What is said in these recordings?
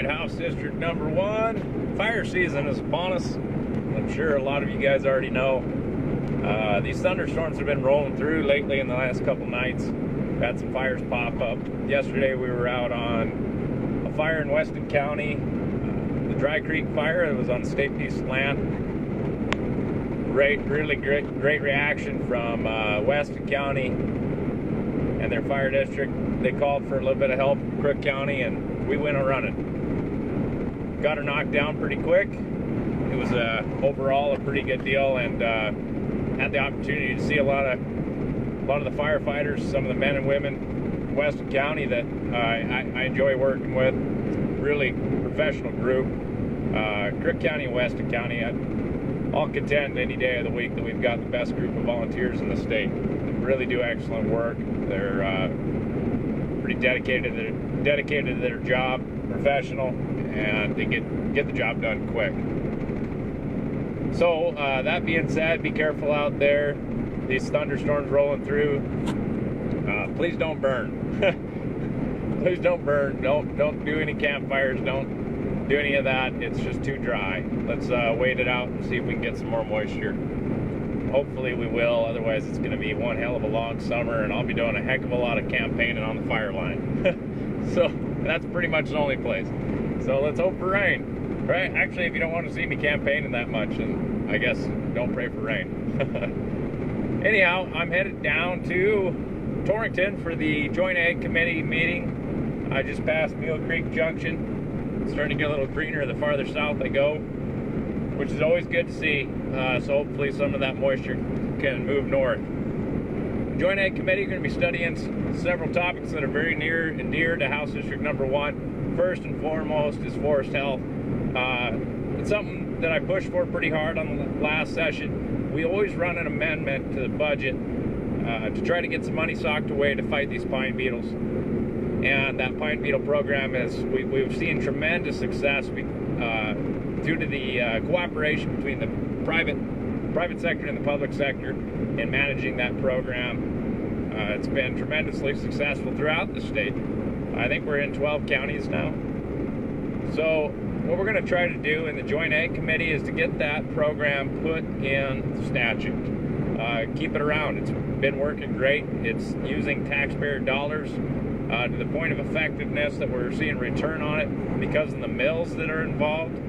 right, House District number 1. Fire season is upon us. I'm sure a lot of you guys already know. These thunderstorms have been rolling through lately in the last couple nights. We've had some fires pop up. Yesterday we were out on a fire in Weston County, the Dry Creek fire. It was on state piece of land. Really great reaction from Weston County and their fire district. They called for a little bit of help from Crook County, and we went a-running. Got her knocked down pretty quick. It was overall a pretty good deal, and had the opportunity to see a lot of the firefighters, some of the men and women in Weston County that I enjoy working with. Really professional group. Crook County and Weston County, I'll contend any day of the week that we've got the best group of volunteers in the state. They really do excellent work. They're pretty dedicated to their job, professional, and they get the job done quick. So that being said, be careful out there. These thunderstorms rolling through. Please don't burn. Please don't burn. Don't do any campfires. Don't do any of that. It's just too dry. Let's wait it out and see if we can get some more moisture. Hopefully we will. Otherwise, it's going to be one hell of a long summer, and I'll be doing a heck of a lot of campaigning on the fire line. So that's pretty much the only place. So let's hope for rain. Right? Actually, if you don't want to see me campaigning that much, then I guess don't pray for rain. Anyhow, I'm headed down to Torrington for the Joint Ag Committee meeting. I just passed Mule Creek Junction. It's starting to get a little greener the farther south I go, which is always good to see. So hopefully some of that moisture can move north. Joint Ag Committee are going to be studying several topics that are very near and dear to House District number 1. First and foremost is forest health. It's something that I pushed for pretty hard on the last session. We always run an amendment to the budget to try to get some money socked away to fight these pine beetles. And that pine beetle program we've seen tremendous success due to the cooperation between the private sector and the public sector in managing that program. It's been tremendously successful throughout the state. I think we're in 12 counties now. So what we're going to try to do in the Joint Ag Committee is to get that program put in statute. Keep it around. It's been working great. It's using taxpayer dollars to the point of effectiveness that we're seeing return on it because of the mills that are involved.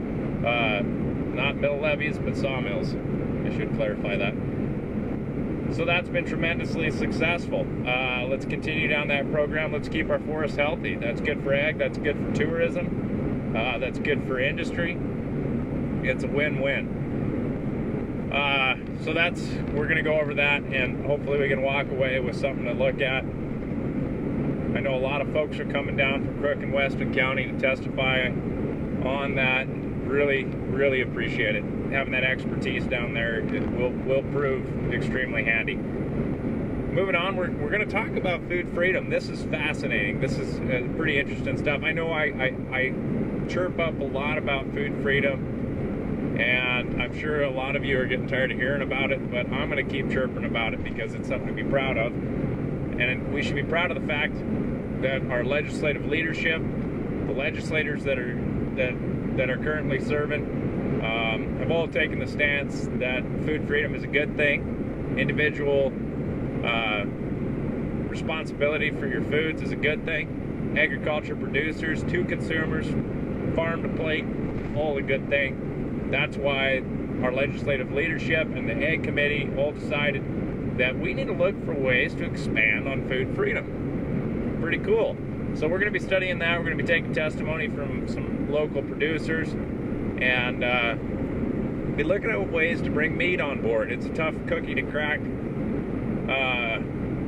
Not mill levies, but sawmills. I should clarify that. So that's been tremendously successful. Let's continue down that program. Let's keep our forests healthy. That's good for ag. That's good for tourism. That's good for industry. It's a win-win. So we're going to go over that, and hopefully we can walk away with something to look at. I know a lot of folks are coming down from Crook and Weston County to testify on that. Really appreciate it. Having that expertise down there will prove extremely handy. Moving on, we're going to talk about food freedom. This is fascinating. This is pretty interesting stuff. I know I chirp up a lot about food freedom, and I'm sure a lot of you are getting tired of hearing about it, but I'm going to keep chirping about it because it's something to be proud of. And we should be proud of the fact that our legislative leadership, the legislators that are currently serving, have all taken the stance that food freedom is a good thing. Individual responsibility for your foods is a good thing. Agriculture producers to consumers, farm to plate, all a good thing. That's why our legislative leadership and the Ag Committee all decided that we need to look for ways to expand on food freedom. Pretty cool. So we're going to be studying that. We're going to be taking testimony from some local producers and be looking at ways to bring meat on board. It's a tough cookie to crack,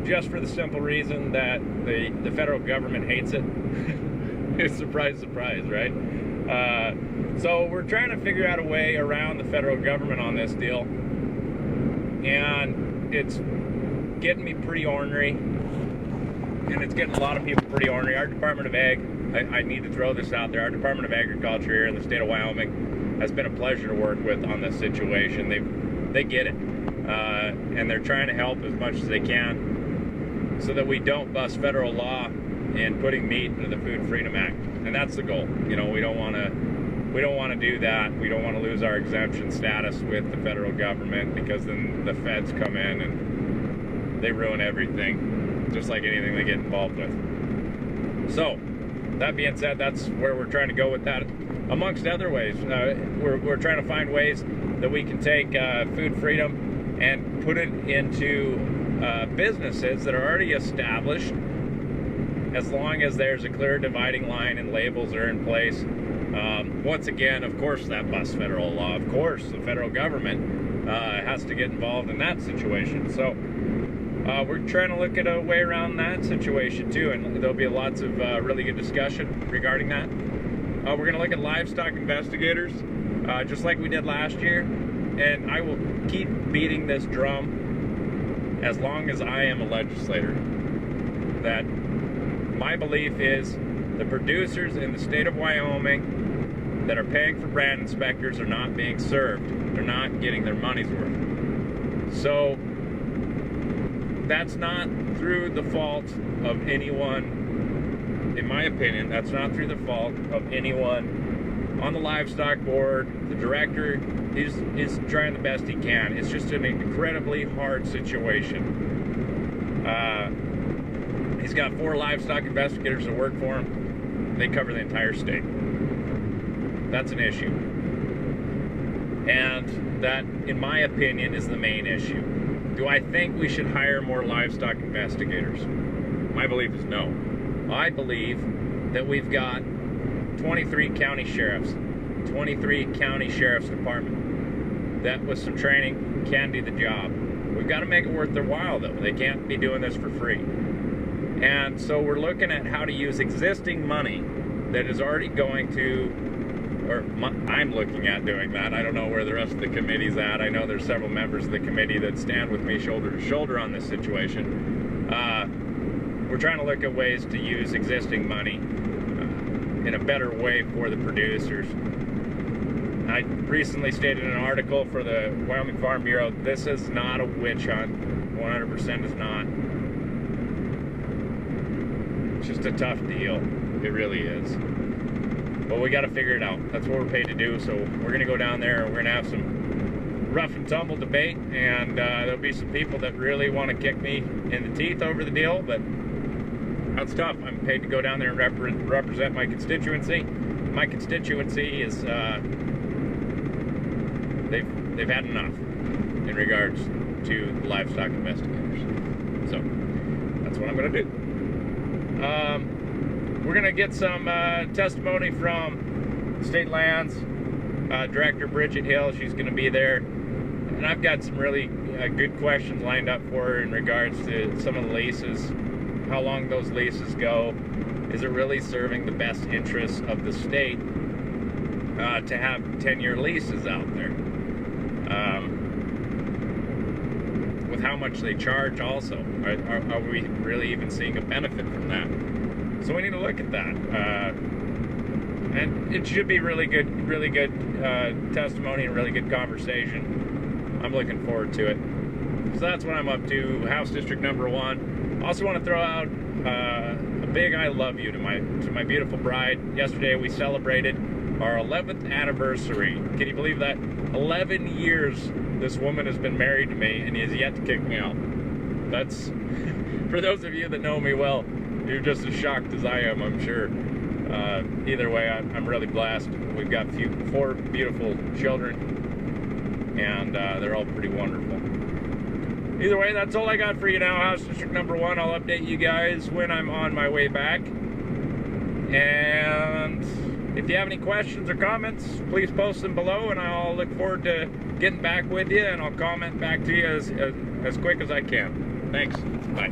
just for the simple reason that the federal government hates it. Surprise, surprise, right? So we're trying to figure out a way around the federal government on this deal, and it's getting me pretty ornery, and it's getting a lot of people pretty ornery. Our Department of Ag, I need to throw this out there, our Department of Agriculture here in the state of Wyoming has been a pleasure to work with on this situation. They get it, and they're trying to help as much as they can so that we don't bust federal law in putting meat into the Food Freedom Act, and that's the goal. You know, we don't want to do that. We don't want to lose our exemption status with the federal government, because then the feds come in and they ruin everything, just like anything they get involved with. So, that being said, that's where we're trying to go with that. Amongst other ways, we're trying to find ways that we can take food freedom and put it into businesses that are already established, as long as there's a clear dividing line and labels are in place. Once again, of course, that busts federal law. Of course, the federal government has to get involved in that situation. So we're trying to look at a way around that situation too, and there'll be lots of really good discussion regarding that. We're going to look at livestock investigators, just like we did last year, and I will keep beating this drum as long as I am a legislator, that my belief is the producers in the state of Wyoming that are paying for brand inspectors are not being served. They're not getting their money's worth. So that's not through the fault of anyone, in my opinion. That's not through the fault of anyone on the livestock board. The director is trying the best he can. It's just an incredibly hard situation. He's got 4 livestock investigators that work for him. They cover the entire state. That's an issue. And that, in my opinion, is the main issue. Do I think we should hire more livestock investigators? My belief is no. I believe that we've got 23 county sheriffs, 23 county sheriff's department that with some training can do the job. We've got to make it worth their while, though. They can't be doing this for free. And so we're looking at how to use existing money that is already going to, I'm looking at doing that. I don't know where the rest of the committee's at. I know there's several members of the committee that stand with me shoulder to shoulder on this situation. We're trying to look at ways to use existing money in a better way for the producers. I recently stated in an article for the Wyoming Farm Bureau, this is not a witch hunt. 100% is not. It's just a tough deal. It really is. But we got to figure it out. That's what we're paid to do. So we're going to go down there and we're going to have some rough and tumble debate. And there'll be some people that really want to kick me in the teeth over the deal. But that's tough. I'm paid to go down there and represent my constituency. My constituency is, they've had enough in regards to the livestock investigators. So that's what I'm going to do. We're going to get some testimony from State Lands Director Bridget Hill. She's going to be there. And I've got some really good questions lined up for her in regards to some of the leases, how long those leases go. Is it really serving the best interests of the state to have 10-year leases out there? With how much they charge also. Are we really even seeing a benefit from that? So we need to look at that. And it should be really good testimony and really good conversation. I'm looking forward to it. So that's what I'm up to, House District number 1. Also want to throw out a big I love you to my beautiful bride. Yesterday we celebrated our 11th anniversary. Can you believe that? 11 years this woman has been married to me and he has yet to kick me out. That's, for those of you that know me well, you're just as shocked as I am, I'm sure. Either way, I'm really blessed. We've got 4 beautiful children, and they're all pretty wonderful. Either way, that's all I got for you now, House District number 1. I'll update you guys when I'm on my way back. And if you have any questions or comments, please post them below, and I'll look forward to getting back with you, and I'll comment back to you as quick as I can. Thanks. Bye.